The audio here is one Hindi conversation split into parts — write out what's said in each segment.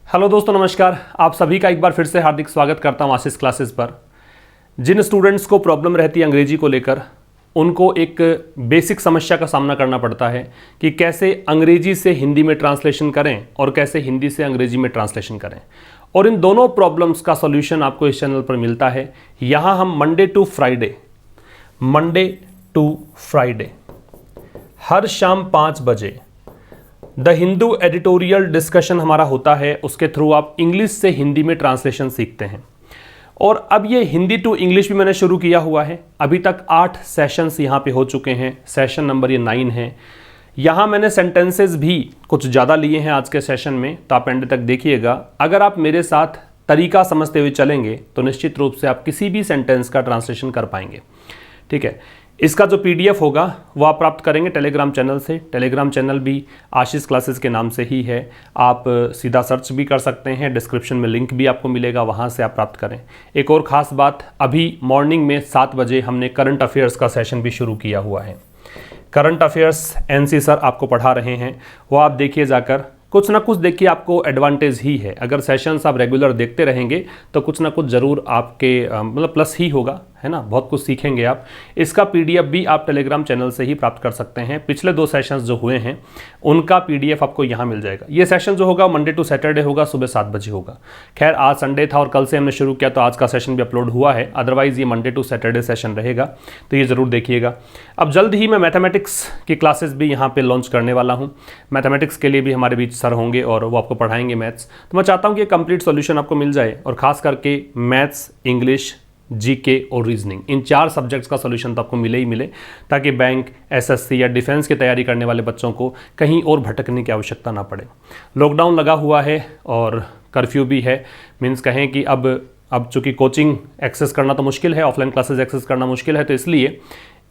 हेलो दोस्तों, नमस्कार। आप सभी का एक बार फिर से हार्दिक स्वागत करता हूं आशीष क्लासेस पर। जिन स्टूडेंट्स को प्रॉब्लम रहती है अंग्रेजी को लेकर, उनको एक बेसिक समस्या का सामना करना पड़ता है कि कैसे अंग्रेजी से हिंदी में ट्रांसलेशन करें और कैसे हिंदी से अंग्रेजी में ट्रांसलेशन करें। और इन दोनों प्रॉब्लम्स का सॉल्यूशन आपको इस चैनल पर मिलता है। यहाँ हम मंडे टू फ्राइडे हर शाम 5 बजे द हिंदू एडिटोरियल डिस्कशन हमारा होता है। उसके थ्रू आप इंग्लिश से हिंदी में ट्रांसलेशन सीखते हैं। और अब ये हिंदी टू इंग्लिश भी मैंने शुरू किया हुआ है। अभी तक 8 सेशंस यहाँ पे हो चुके हैं। सेशन नंबर ये 9 है। यहाँ मैंने सेंटेंसेस भी कुछ ज़्यादा लिए हैं आज के सेशन में, तो आप एंड तक देखिएगा। अगर आप मेरे साथ तरीका समझते हुए चलेंगे तो निश्चित रूप से आप किसी भी सेंटेंस का ट्रांसलेशन कर पाएंगे। ठीक है। इसका जो PDF होगा वो आप प्राप्त करेंगे टेलीग्राम चैनल से। टेलीग्राम चैनल भी आशीष क्लासेस के नाम से ही है। आप सीधा सर्च भी कर सकते हैं, डिस्क्रिप्शन में लिंक भी आपको मिलेगा, वहाँ से आप प्राप्त करें। एक और ख़ास बात, अभी मॉर्निंग में 7 बजे हमने करंट अफेयर्स का सेशन भी शुरू किया हुआ है। करंट अफेयर्स NC सर आपको पढ़ा रहे हैं, वो आप देखिए जाकर। कुछ ना कुछ देखिए, आपको एडवांटेज ही है। अगर सेशंस आप रेगुलर देखते रहेंगे तो कुछ ना कुछ ज़रूर आपके मतलब प्लस ही होगा, है ना। बहुत कुछ सीखेंगे आप। इसका PDF भी आप टेलीग्राम चैनल से ही प्राप्त कर सकते हैं। पिछले 2 सेशंस जो हुए हैं उनका PDF आपको यहाँ मिल जाएगा। ये सेशन जो होगा मंडे टू सैटरडे होगा, सुबह 7 बजे होगा। खैर आज संडे था और कल से हमने शुरू किया तो आज का सेशन भी अपलोड हुआ है। अदरवाइज़ ये मंडे टू सैटरडे सेशन रहेगा, तो ये ज़रूर देखिएगा। अब जल्द ही मैं मैथमेटिक्स की क्लासेस भी यहाँ पर लॉन्च करने वाला हूँ। मैथमेटिक्स के लिए भी हमारे बीच सर होंगे और वो आपको पढ़ाएंगे मैथ्स। तो मैं चाहता हूँ कि कंप्लीट सॉल्यूशन आपको मिल जाए, और ख़ास करके मैथ्स, इंग्लिश, GK और रीजनिंग, इन 4 सब्जेक्ट्स का सॉल्यूशन तो आपको मिले ही मिले, ताकि बैंक, SSC या डिफेंस की तैयारी करने वाले बच्चों को कहीं और भटकने की आवश्यकता ना पड़े। लॉकडाउन लगा हुआ है और कर्फ्यू भी है। मीन्स कहें कि अब चूँकि कोचिंग एक्सेस करना तो मुश्किल है, ऑफलाइन क्लासेस एक्सेस करना मुश्किल है, तो इसलिए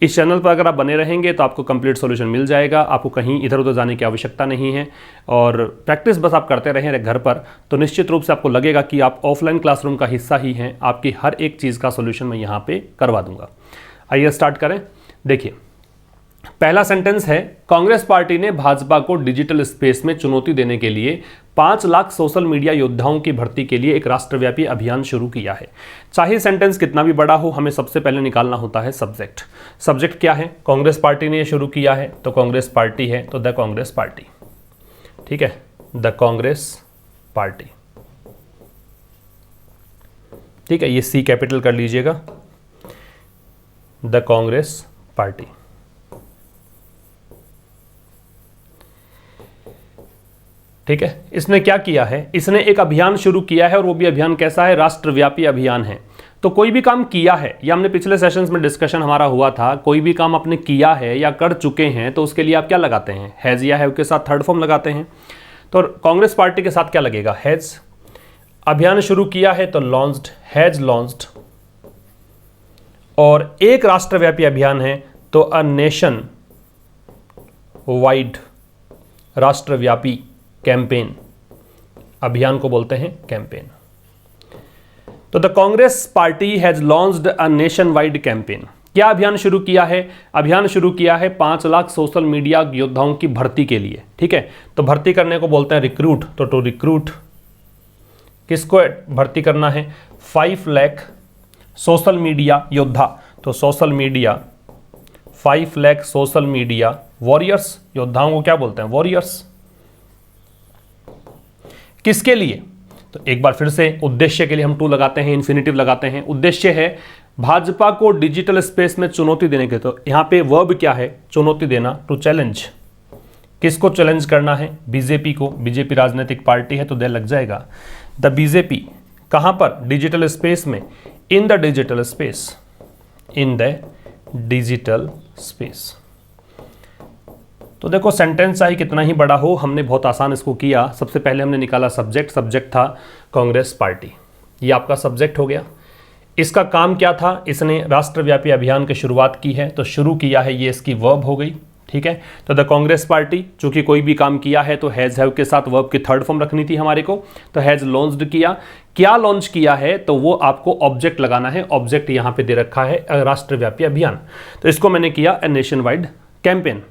इस चैनल पर अगर आप बने रहेंगे तो आपको कंप्लीट सॉल्यूशन मिल जाएगा। आपको कहीं इधर उधर जाने की आवश्यकता नहीं है, और प्रैक्टिस बस आप करते रहें घर पर, तो निश्चित रूप से आपको लगेगा कि आप ऑफलाइन क्लासरूम का हिस्सा ही हैं। आपकी हर एक चीज़ का सॉल्यूशन मैं यहाँ पे करवा दूंगा। आइए स्टार्ट करें। देखिए, पहला सेंटेंस है, कांग्रेस पार्टी ने भाजपा को डिजिटल स्पेस में चुनौती देने के लिए 5 लाख सोशल मीडिया योद्धाओं की भर्ती के लिए एक राष्ट्रव्यापी अभियान शुरू किया है। चाहे सेंटेंस कितना भी बड़ा हो, हमें सबसे पहले निकालना होता है सब्जेक्ट। सब्जेक्ट क्या है? कांग्रेस पार्टी ने यह शुरू किया है, तो कांग्रेस पार्टी है, तो द कांग्रेस पार्टी। ठीक है, द कांग्रेस पार्टी। ठीक है, ये C कैपिटल कर लीजिएगा, द कांग्रेस पार्टी। ठीक है, इसने क्या किया है? इसने एक अभियान शुरू किया है, और वो भी अभियान कैसा है? राष्ट्रव्यापी अभियान है। तो कोई भी काम किया है, या हमने पिछले सेशंस में डिस्कशन हमारा हुआ था, कोई भी काम आपने किया है या कर चुके हैं तो उसके लिए आप क्या लगाते हैं? हैज या हैव के साथ थर्ड फॉर्म लगाते हैं। तो कांग्रेस पार्टी के साथ क्या लगेगा? हैज। अभियान शुरू किया है तो लॉन्च्ड, हैज लॉन्च्ड। और एक राष्ट्रव्यापी अभियान है तो अ नेशन वाइड राष्ट्रव्यापी कैंपेन, अभियान को बोलते हैं कैंपेन। तो the Congress party has launched a nation wide campaign. क्या अभियान शुरू किया है? अभियान शुरू किया है 5 लाख सोशल मीडिया योद्धाओं की भर्ती के लिए। ठीक है, तो भर्ती करने को बोलते हैं रिक्रूट। तो टू रिक्रूट, किसको भर्ती करना है? 5 लाख सोशल मीडिया योद्धा। तो social media, 5 lakh social media warriors, योद्धाओं को क्या बोलते हैं? वॉरियर्स। किसके लिए? तो एक बार फिर से उद्देश्य के लिए हम टू लगाते हैं, इन्फिनिटिव लगाते हैं। उद्देश्य है भाजपा को डिजिटल स्पेस में चुनौती देने के। तो यहां पे वर्ब क्या है? चुनौती देना, टू चैलेंज। किसको चैलेंज करना है? बीजेपी को। बीजेपी राजनीतिक पार्टी है तो दे लग जाएगा। द बीजेपी कहां पर? डिजिटल स्पेस में, in the digital space, in the digital space. तो देखो, सेंटेंस चाहे कितना ही बड़ा हो, हमने बहुत आसान इसको किया। सबसे पहले हमने निकाला सब्जेक्ट। सब्जेक्ट था कांग्रेस पार्टी, ये आपका सब्जेक्ट हो गया। इसका काम क्या था? इसने राष्ट्रव्यापी अभियान की शुरुआत की है, तो शुरू किया है, ये इसकी वर्ब हो गई। ठीक है, तो द कांग्रेस पार्टी, चूंकि कोई भी काम किया है तो हैज हैव के साथ वर्ब की थर्ड फॉर्म रखनी थी हमारे को, तो हैज लॉन्च्ड किया। क्या लॉन्च किया है? तो वो आपको ऑब्जेक्ट लगाना है। ऑब्जेक्ट यहां पे दे रखा है राष्ट्रव्यापी अभियान, तो इसको मैंने किया ए नेशन वाइड कैंपेन।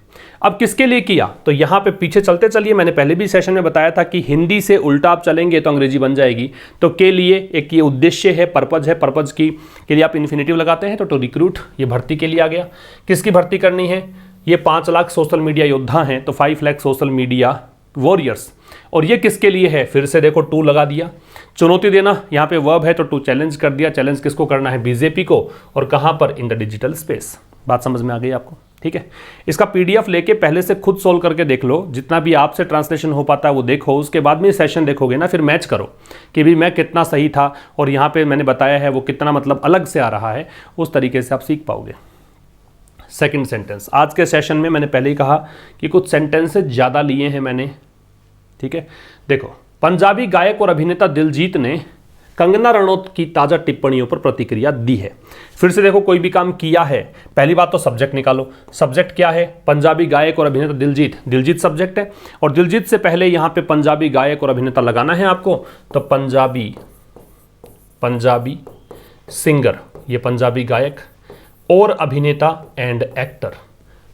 अब किसके लिए किया, तो यहां पे पीछे चलते चलिए, मैंने पहले भी सेशन में बताया था कि हिंदी से उल्टा आप चलेंगे तो अंग्रेजी बन जाएगी। तो के लिए एक ये उद्देश्य है, पर्पज है, पर्पज की के लिए आप इन्फिनेटिव लगाते हैं, तो टू रिक्रूट ये भर्ती के लिए आ गया। किसकी भर्ती करनी है, ये 5 लाख सोशल मीडिया योद्धा हैं, तो 5 लाख सोशल मीडिया वॉरियर्स। और ये किसके लिए है, फिर से देखो टू लगा दिया। चुनौती देना यहाँ पे वर्ब है, तो टू चैलेंज कर दिया। चैलेंज किसको करना है, बीजेपी को, और कहाँ पर, इन द डिजिटल स्पेस। बात समझ में आ गई आपको, ठीक है। इसका पीडीएफ लेके पहले से खुद सोल्व करके देख लो, जितना भी आपसे ट्रांसलेशन हो पाता है वो देखो, उसके बाद में सेशन देखोगे ना, फिर मैच करो कि भी मैं कितना सही था और यहाँ पे मैंने बताया है वो कितना मतलब अलग से आ रहा है, उस तरीके से आप सीख पाओगे। सेकंड सेंटेंस, आज के सेशन में मैंने पहले ही कहा कि कुछ सेंटेंसेस ज़्यादा लिए हैं मैंने, ठीक है। देखो, पंजाबी गायक और अभिनेता दिलजीत ने कंगना रनौत की ताज़ा टिप्पणियों पर प्रतिक्रिया दी है। फिर से देखो, कोई भी काम किया है, पहली बात तो सब्जेक्ट निकालो। सब्जेक्ट क्या है, पंजाबी गायक और अभिनेता दिलजीत, दिलजीत सब्जेक्ट है, और दिलजीत से पहले यहाँ पे पंजाबी गायक और अभिनेता लगाना है आपको, तो पंजाबी सिंगर, ये पंजाबी गायक और अभिनेता and actor,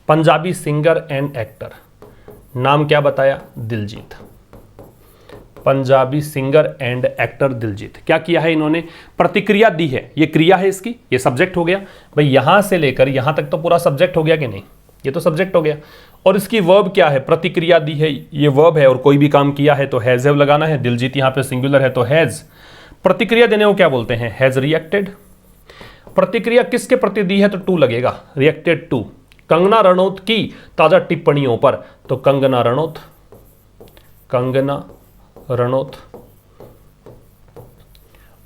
Punjabi singer and actor, नाम क्या बताया, Diljit, Punjabi singer and actor Diljit. क्या किया है इन्होंने, प्रतिक्रिया दी है, ये क्रिया है इसकी, ये सब्जेक्ट हो गया भाई, यहां से लेकर यहां तक तो पूरा सब्जेक्ट हो गया कि नहीं, ये तो सब्जेक्ट हो गया। और इसकी वर्ब क्या है, प्रतिक्रिया दी है, ये वर्ब है, और कोई भी काम किया है तो हैज हैव लगाना है। दिलजीत यहां पे सिंगुलर है तो हैज, प्रतिक्रिया देने को क्या बोलते हैं, हैज रिएक्टेड। प्रतिक्रिया किसके प्रति दी है, तो टू लगेगा, रिएक्टेड टू कंगना रनौत की ताजा टिप्पणियों पर, तो कंगना रनौत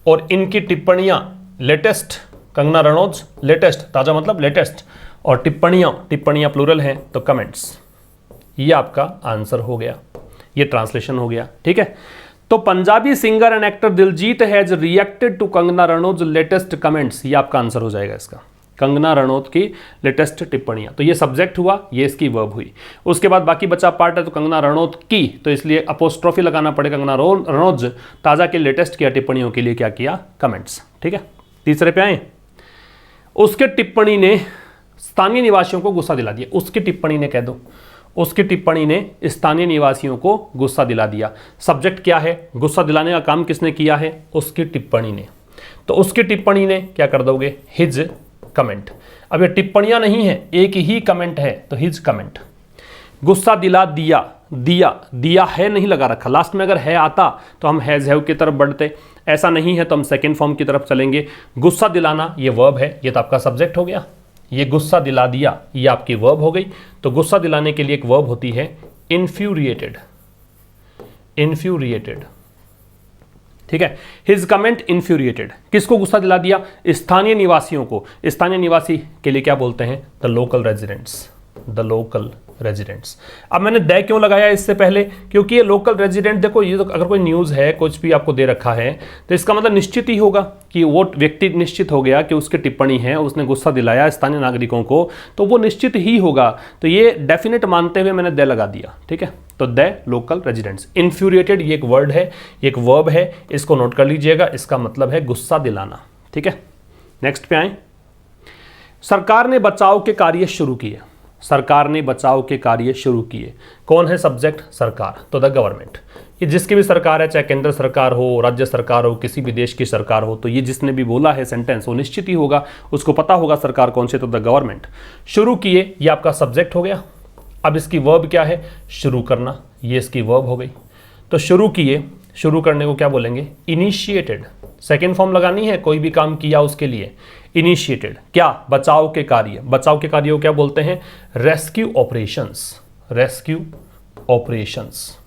और इनकी टिप्पणियां लेटेस्ट, कंगना रनौत लेटेस्ट, ताजा मतलब लेटेस्ट, और टिप्पणियां प्लूरल हैं तो कमेंट्स। ये आपका आंसर हो गया, ये ट्रांसलेशन हो गया, ठीक है। तो Punjabi singer and actor Diljit has reacted to Kangana Ranaut latest comments, ये आपका आंसर हो जाएगा इसका, कंगना रनौत की लेटेस्ट टिप्पणियां। तो ये सब्जेक्ट हुआ, ये इसकी वर्ब हुई। उसके बाद बाकी बचा पार्ट है, तो कंगना रनौत की, तो इसलिए अपोस्ट्रोफी लगाना पड़ेगा, कंगना रनौत ताज़ा के लेटेस्ट किया टिप्पणियों के लिए क्या किया, कमेंट्स, ठीक है। तीसरे पे आए, उसके टिप्पणी ने स्थानीय निवासियों को गुस्सा दिला दिया। उसकी टिप्पणी ने कह दो, उसकी टिप्पणी ने स्थानीय निवासियों को गुस्सा दिला दिया। सब्जेक्ट क्या है, गुस्सा दिलाने का काम किसने किया है, उसकी टिप्पणी ने, तो उसकी टिप्पणी ने क्या कर दोगे, हिज कमेंट। अब ये टिप्पणियां नहीं है, एक ही कमेंट है, तो हिज कमेंट। गुस्सा दिला दिया, दिया है नहीं लगा रखा, लास्ट में अगर है आता तो हम हैज हैव की तरफ बढ़ते, ऐसा नहीं है तो हम सेकेंड फॉर्म की तरफ चलेंगे। गुस्सा दिलाना ये वर्ब है, ये तो आपका सब्जेक्ट हो गया। ये गुस्सा दिला दिया, ये आपकी वर्ब हो गई। तो गुस्सा दिलाने के लिए एक वर्ब होती है इन्फ्यूरिएटेड, ठीक है। हिज कमेंट इन्फ्यूरिएटेड, किसको गुस्सा दिला दिया, स्थानीय निवासियों को। स्थानीय निवासी के लिए क्या बोलते हैं, द लोकल रेजिडेंट्स। अब मैंने द क्यों लगाया इससे पहले, क्योंकि ये लोकल रेजिडेंट, देखो ये तो अगर कोई न्यूज़ है, कुछ भी आपको दे रखा है, तो इसका मतलब निश्चित ही होगा कि वो व्यक्ति निश्चित हो गया कि उसकी टिप्पणी है, उसने गुस्सा दिलाया स्थानीय नागरिकों को, तो वो निश्चित ही होगा। तो ये डेफिनेट मानते हुए मैंने द लगा दिया, ठीक है। तो द लोकल रेजिडेंट्स। इन्फ्यूरिएटेड ये एक वर्ड है, एक वर्ब है, इसको नोट कर लीजिएगा, इसका मतलब है गुस्सा दिलाना, ठीक है। नेक्स्ट पे आए, सरकार ने बचाव के कार्य शुरू किए। सरकार ने बचाव के कार्य शुरू किए, कौन है सब्जेक्ट, सरकार, तो द गवर्नमेंट। ये जिसकी भी सरकार है, चाहे केंद्र सरकार हो, राज्य सरकार हो, किसी भी देश की सरकार हो, तो ये जिसने भी बोला है सेंटेंस वो निश्चित ही होगा, उसको पता होगा सरकार कौन सी, तो द गवर्नमेंट। शुरू किए, ये आपका सब्जेक्ट हो गया। अब इसकी वर्ब क्या है, शुरू करना, ये इसकी वर्ब हो गई। तो शुरू किए, शुरू करने को क्या बोलेंगे, इनिशिएटेड। सेकेंड फॉर्म लगानी है, कोई भी काम किया उसके लिए, इनिशिएटेड। क्या, बचाव के कार्य, बचाव के कार्य को क्या बोलते हैं, रेस्क्यू ऑपरेशंस।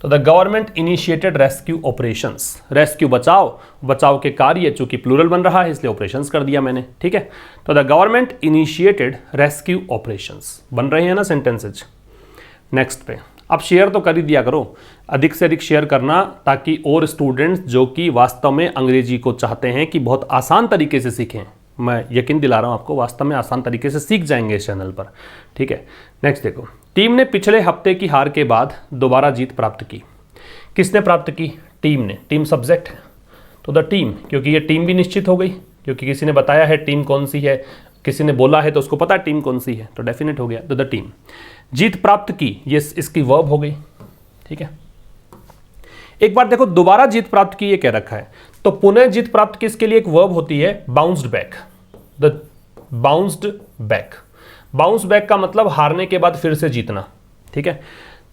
तो the government initiated rescue operations, rescue बचाव, बचाव के कार्य, चूंकि प्लूरल बन रहा है इसलिए ऑपरेशंस कर दिया मैंने, ठीक है। तो the government initiated rescue operations, बन रहे हैं ना सेंटेंसेज। नेक्स्ट पे, अब शेयर तो कर ही दिया करो, अधिक से अधिक शेयर करना, ताकि और स्टूडेंट्स जो कि वास्तव में अंग्रेजी को चाहते हैं कि बहुत आसान तरीके से सीखें, मैं यकीन दिला रहा हूं आपको, वास्तव में आसान तरीके से सीख जाएंगे इस चैनल पर, ठीक है। नेक्स्ट देखो, टीम ने पिछले हफ्ते की हार के बाद दोबारा जीत प्राप्त की। किसने प्राप्त की, टीम ने, टीम सब्जेक्ट है, तो द टीम, क्योंकि ये टीम भी निश्चित हो गई, क्योंकि किसी ने बताया है टीम कौन सी है, किसी ने बोला है तो उसको पता है टीम कौन सी है, तो डेफिनेट हो गया, तो द टीम। जीत प्राप्त की, ये इसकी वर्ब हो गई, ठीक है। एक बार देखो दोबारा जीत प्राप्त की ये कह रखा है, तो पुनः जीत प्राप्त की इसके लिए एक वर्ब होती है bounced back, the bounced back. Bounce back का मतलब हारने के बाद फिर से जीतना, ठीक है।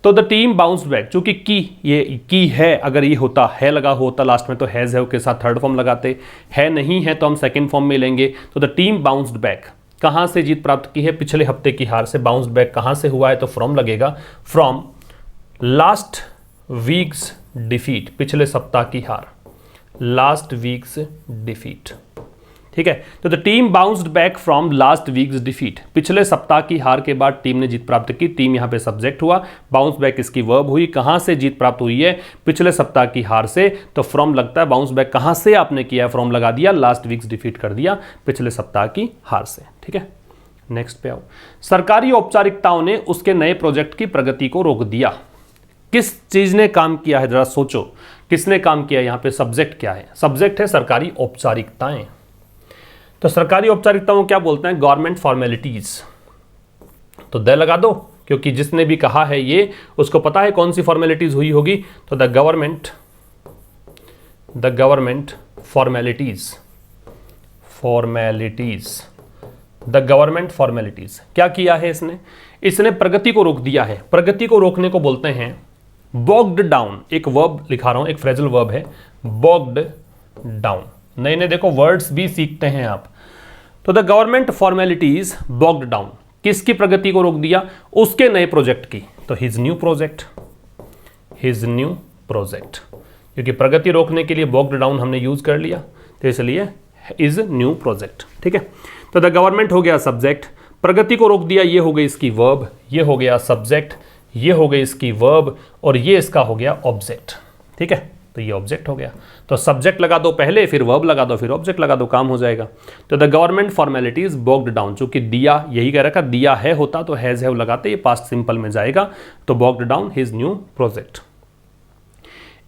तो द टीम बाउंस बैक, चूंकि की ये की है, अगर ये होता है लगा होता लास्ट में तो हैज है के साथ थर्ड फॉर्म लगाते, है नहीं है तो हम सेकंड फॉर्म में लेंगे। तो द टीम बाउंस्ड बैक, कहां से जीत प्राप्त की है, पिछले हफ्ते की हार से। बाउंस्ड बैक कहां से हुआ है, तो फ्रॉम लगेगा, फ्रॉम लास्ट वीक्स डिफीट, पिछले सप्ताह की हार, लास्ट वीक्स डिफीट, ठीक है। तो the team bounced back from last weeks defeat, पिछले सप्ताह की हार के बाद टीम ने जीत प्राप्त की। टीम यहां पे सब्जेक्ट हुआ, बाउंस बैक इसकी वर्ब हुई। कहां से जीत प्राप्त हुई है, पिछले सप्ताह की हार से, तो फ्रॉम लगता है। बाउंस बैक कहां से आपने किया है, फ्रॉम लगा दिया, लास्ट वीक्स डिफीट कर दिया, पिछले सप्ताह की हार से, ठीक है। नेक्स्ट पे आओ। सरकारी औपचारिकताओं ने उसके नए प्रोजेक्ट की प्रगति को रोक दिया। किस चीज ने काम किया है, जरा सोचो, किसने काम किया। यहां पे सब्जेक्ट क्या है, सब्जेक्ट है सरकारी औपचारिकताएं। तो सरकारी औपचारिकताओं को क्या बोलते हैं, गवर्नमेंट फॉर्मेलिटीज। तो द लगा दो, क्योंकि जिसने भी कहा है ये उसको पता है कौन सी फॉर्मेलिटीज हुई होगी। तो the government formalities, the government formalities. क्या किया है इसने प्रगति को रोक दिया है। प्रगति को रोकने को बोलते हैं बॉग्ड डाउन। एक वर्ब लिखा रहा हूं, एक फ्रेजल वर्ब है, बॉग्ड डाउन। नए नए देखो वर्ड्स भी सीखते हैं आप। तो द गवर्नमेंट फॉर्मेलिटीज बॉग्ड डाउन, किसकी प्रगति को रोक दिया, उसके नए प्रोजेक्ट की। तो हिज न्यू प्रोजेक्ट, क्योंकि प्रगति रोकने के लिए बॉग्ड डाउन हमने यूज कर लिया, तो इसलिए इज न्यू प्रोजेक्ट, ठीक है। तो द गवर्नमेंट हो गया सब्जेक्ट, प्रगति को रोक दिया ये हो गई इसकी वर्ब, ये हो गया सब्जेक्ट, ये हो गई इसकी वर्ब, और ये इसका हो गया ऑब्जेक्ट, ठीक है। तो ये ऑब्जेक्ट हो गया। तो सब्जेक्ट लगा दो पहले, फिर वर्ब लगा दो, फिर ऑब्जेक्ट लगा दो, काम हो जाएगा। तो द गवर्नमेंट फॉर्मेलिटीज बॉग्ड डाउन, चूंकि दिया यही कह रखा, दिया है होता तो हैज हैव लगाते, ये पास्ट सिंपल में जाएगा। तो बॉग्ड डाउन हिज न्यू प्रोजेक्ट।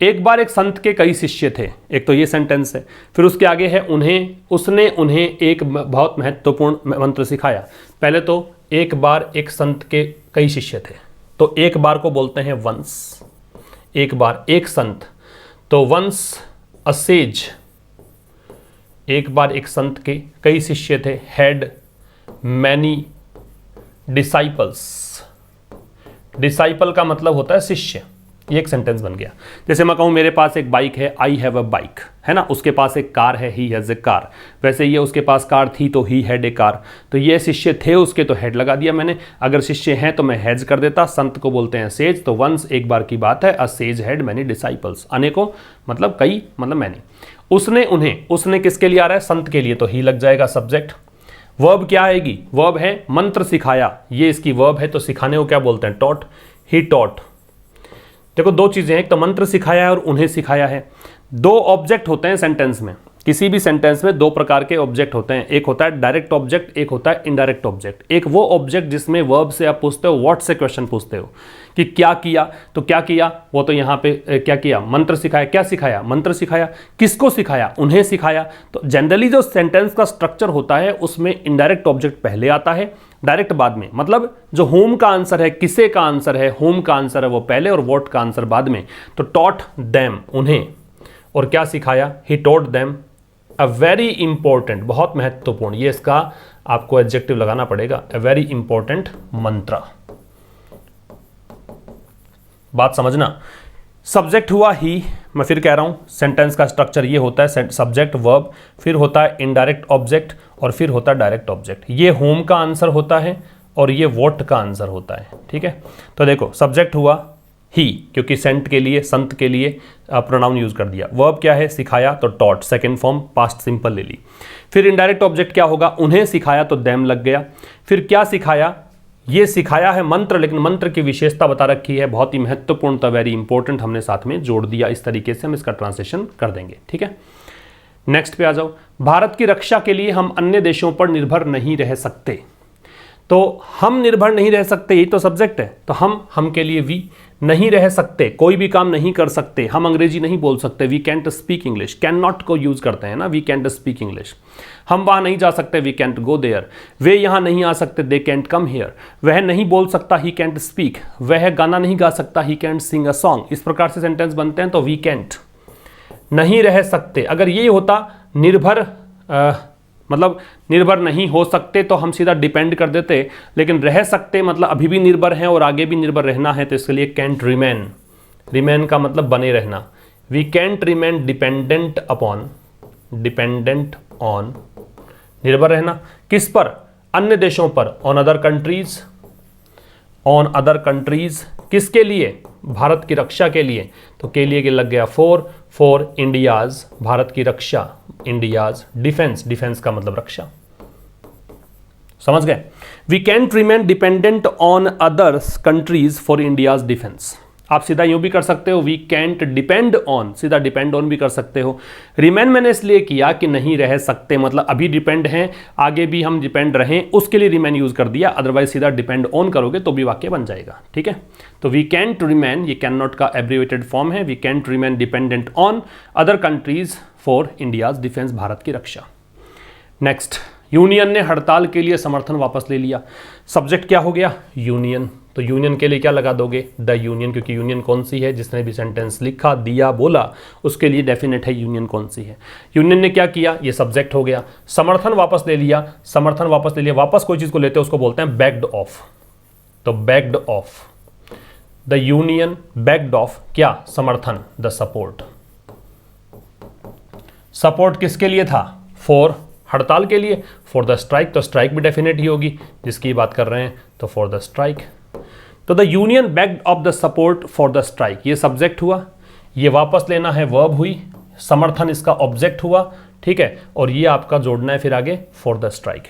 एक बार एक संत के कई शिष्य थे, एक तो ये सेंटेंस है, फिर उसके आगे है उसने उन्हें एक बहुत महत्वपूर्ण मंत्र सिखाया। पहले तो एक बार एक संत के कई शिष्य थे, तो एक बार को बोलते हैं वंस, एक बार एक संत, तो वंस अ सेज, एक बार एक संत के कई शिष्य थे, हैड मैनी डिसाइपल्स। डिसाइपल का मतलब होता है शिष्य, ये एक सेंटेंस बन गया। जैसे मैं कहूं मेरे पास एक बाइक है, आई हैव अ बाइक, है ना। उसके पास एक कार है, ही हैज ए कार। वैसे ये उसके पास कार थी तो ही हैड ए कार। तो ये शिष्य थे उसके, तो हैड लगा दिया मैंने। अगर शिष्य हैं तो मैं हैज कर देता। संत को बोलते हैं सेज, तो वंस एक बार की बात है, अ सेज हैड मैनी डिसाइपल्स, अनेकों मतलब कई, मतलब मैनी। उसने उन्हें, उसने किसके लिए आ रहा है, संत के लिए, तो ही लग जाएगा सब्जेक्ट। वर्ब क्या आएगी, वर्ब है मंत्र सिखाया, ये इसकी वर्ब है। तो सिखाने को क्या बोलते हैं, टॉट, ही टॉट। देखो दो चीजें हैं, एक तो मंत्र सिखाया है और उन्हें सिखाया है। दो ऑब्जेक्ट होते हैं सेंटेंस में, किसी भी सेंटेंस में दो प्रकार के ऑब्जेक्ट होते हैं, एक होता है डायरेक्ट ऑब्जेक्ट, एक होता है इनडायरेक्ट ऑब्जेक्ट। एक वो ऑब्जेक्ट जिसमें वर्ब से आप पूछते हो, व्हाट से क्वेश्चन पूछते हो कि क्या किया, तो क्या किया, वो तो यहाँ पे क्या किया, मंत्र सिखाया। क्या सिखाया, मंत्र सिखाया। किसको सिखाया, उन्हें सिखाया। तो जनरली जो सेंटेंस का स्ट्रक्चर होता है उसमें इनडायरेक्ट ऑब्जेक्ट पहले आता है, डायरेक्ट बाद में। मतलब जो होम का आंसर है, किसे का आंसर है, होम का आंसर है वो पहले और व्हाट का आंसर बाद में। तो टॉट देम, उन्हें, और क्या सिखाया, he taught them a very important, बहुत महत्वपूर्ण, ये इसका आपको एडजेक्टिव लगाना पड़ेगा, अ वेरी इंपॉर्टेंट मंत्र। बात समझना। सब्जेक्ट हुआ ही, मैं फिर कह रहा हूं सेंटेंस का स्ट्रक्चर ये होता है, सब्जेक्ट वर्ब, फिर होता है इनडायरेक्ट ऑब्जेक्ट, और फिर होता है डायरेक्ट ऑब्जेक्ट। ये होम का आंसर होता है और ये व्हाट का आंसर होता है, ठीक है। तो देखो सब्जेक्ट हुआ ही, क्योंकि सेंट के लिए, संत के लिए प्रोनाउन यूज कर दिया। वर्ब क्या है, सिखाया, तो taught, second form past simple ले ली। फिर इनडायरेक्ट ऑब्जेक्ट क्या होगा, उन्हें सिखाया, तो देम लग गया। फिर क्या सिखाया, ये सिखाया है मंत्र, लेकिन मंत्र की विशेषता बता रखी है, बहुत ही महत्वपूर्ण, तो वेरी इंपॉर्टेंट हमने साथ में जोड़ दिया। इस तरीके से हम इसका ट्रांसलेशन कर देंगे, ठीक है। नेक्स्ट पे आ जाओ। भारत की रक्षा के लिए हम अन्य देशों पर निर्भर नहीं रह सकते। तो हम निर्भर नहीं रह सकते, ये तो सब्जेक्ट है। तो हम के लिए वी, नहीं रह सकते, कोई भी काम नहीं कर सकते, हम अंग्रेजी नहीं बोल सकते, we can't speak English, can not को यूज करते हैं ना, वी कैंट स्पीक इंग्लिश। हम वहां नहीं जा सकते, वी कैंट गो देयर। वे यहां नहीं आ सकते, दे कैंट कम हियर। वह नहीं बोल सकता, ही कैंट स्पीक। वह गाना नहीं गा सकता, ही कैंट सिंग अ सॉन्ग। इस प्रकार से सेंटेंस बनते हैं। तो वी कैंट नहीं रह सकते, अगर ये होता निर्भर मतलब निर्भर नहीं हो सकते तो हम सीधा डिपेंड कर देते, लेकिन रह सकते मतलब अभी भी निर्भर हैं और आगे भी निर्भर रहना है, तो इसके लिए कैंट रिमेन। रिमेन का मतलब बने रहना। We can't remain dependent upon, dependent on, निर्भर रहना किस पर, अन्य देशों पर, on other countries, on other countries, किसके लिए, भारत की रक्षा के लिए। तो के लिए लग गया फॉर इंडियाज, भारत की रक्षा, इंडियाज डिफेंस, डिफेंस का मतलब रक्षा। समझ गए। We can't remain dependent on others countries for India's defence. आप सीधा यूं भी कर सकते हो, वी कैंट डिपेंड ऑन, सीधा डिपेंड ऑन भी कर सकते हो। रिमेन मैंने इसलिए किया कि नहीं रह सकते मतलब अभी डिपेंड हैं, आगे भी हम डिपेंड रहें, उसके लिए रिमेन यूज कर दिया। अदरवाइज सीधा डिपेंड ऑन करोगे तो भी वाक्य बन जाएगा। ठीक है, तो वी कैंट रिमेन, ये कैन नॉट का एब्रिवेटेड फॉर्म है। We can't remain dependent on other countries for India's defence, Bharat की रक्षा। नेक्स्ट, यूनियन ने हड़ताल के लिए समर्थन वापस ले लिया। सब्जेक्ट क्या हो गया, यूनियन। तो यूनियन के लिए क्या लगा दोगे, द यूनियन, क्योंकि यूनियन कौन सी है, जिसने भी सेंटेंस लिखा, दिया, बोला, उसके लिए डेफिनेट है यूनियन कौन सी है। यूनियन ने क्या किया, ये सब्जेक्ट हो गया। समर्थन वापस ले लिया, समर्थन वापस ले लिया, वापस कोई चीज को लेते हैं उसको बोलते हैं बैक्ड ऑफ। तो backed of, the union backed of क्या, समर्थन, द सपोर्ट। सपोर्ट किसके लिए था, फॉर हड़ताल के लिए, फॉर द स्ट्राइक। तो स्ट्राइक भी डेफिनेट ही होगी जिसकी बात कर रहे हैं, तो फॉर द स्ट्राइक। तो the union backed of the support for the strike, ये सब्जेक्ट हुआ, ये वापस लेना है वर्ब हुई, समर्थन इसका ऑब्जेक्ट हुआ। ठीक है, और ये आपका जोड़ना है फिर आगे फॉर द स्ट्राइक।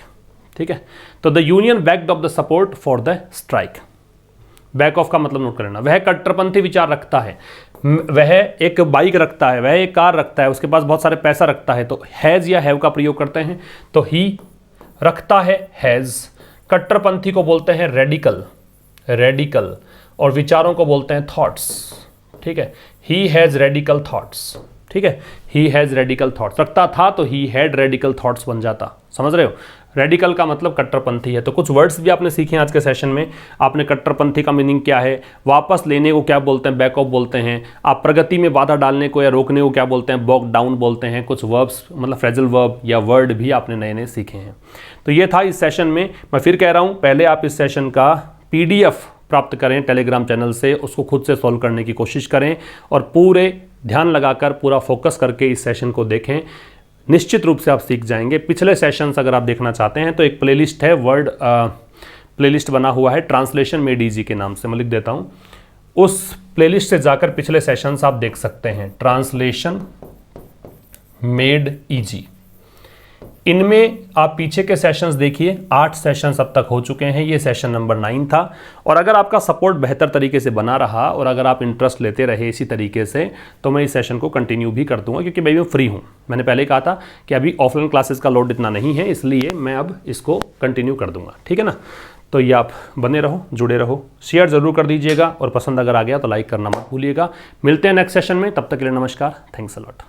ठीक है, तो the union backed of the support for the strike. Back of का मतलब नोट कर लेना। वह कट्टरपंथी विचार रखता है, वह एक बाइक रखता है, वह एक कार रखता है, उसके पास बहुत सारे पैसा रखता है, तो हैज या हैव का प्रयोग करते हैं। तो ही रखता है, हैज। कट्टरपंथी को बोलते हैं रेडिकल, रेडिकल, और विचारों को बोलते हैं थॉट्स। ठीक है, ही हैज रेडिकल थॉट्स। ठीक है, ही हैज रेडिकल थॉट्स, रखता था तो ही हैड रेडिकल थॉट्स बन जाता। समझ रहे हो, रेडिकल का मतलब कट्टरपंथी है। तो कुछ वर्ड्स भी आपने सीखे आज के सेशन में। आपने कट्टरपंथी का मीनिंग क्या है, वापस लेने को क्या बोलते हैं, बैक ऑफ बोलते हैं। आप प्रगति में बाधा डालने को या रोकने को क्या बोलते हैं, बॉक डाउन बोलते हैं। कुछ वर्ब्स मतलब फ्रेजल वर्ब या वर्ड भी आपने नए नए सीखे हैं। तो ये था इस सेशन में। मैं फिर कह रहा हूँ, पहले आप इस सेशन का PDF प्राप्त करें टेलीग्राम चैनल से, उसको खुद से सॉल्व करने की कोशिश करें और पूरे ध्यान लगाकर पूरा फोकस करके इस सेशन को देखें। निश्चित रूप से आप सीख जाएंगे। पिछले सेशंस अगर आप देखना चाहते हैं तो एक प्लेलिस्ट है, वर्ड प्लेलिस्ट बना हुआ है, ट्रांसलेशन मेड इजी के नाम से, मैं लिख देता हूँ। उस प्लेलिस्ट से जाकर पिछले सेशंस आप देख सकते हैं, ट्रांसलेशन मेड इजी। इनमें आप पीछे के सेशंस देखिए, 8 सेशंस अब तक हो चुके हैं, ये सेशन नंबर 9 था। और अगर आपका सपोर्ट बेहतर तरीके से बना रहा और अगर आप इंटरेस्ट लेते रहे इसी तरीके से, तो मैं इस सेशन को कंटिन्यू भी कर दूंगा, क्योंकि मैं फ्री हूँ। मैंने पहले कहा था कि अभी ऑफलाइन क्लासेस का लोड इतना नहीं है, इसलिए मैं अब इसको कंटिन्यू कर दूंगा। ठीक है ना, तो ये आप बने रहो, जुड़े रहो, शेयर जरूर कर दीजिएगा और पसंद अगर आ गया तो लाइक करना मत भूलिएगा। मिलते हैं नेक्स्ट सेशन में, तब तक के लिए नमस्कार, थैंक्स अ लॉट।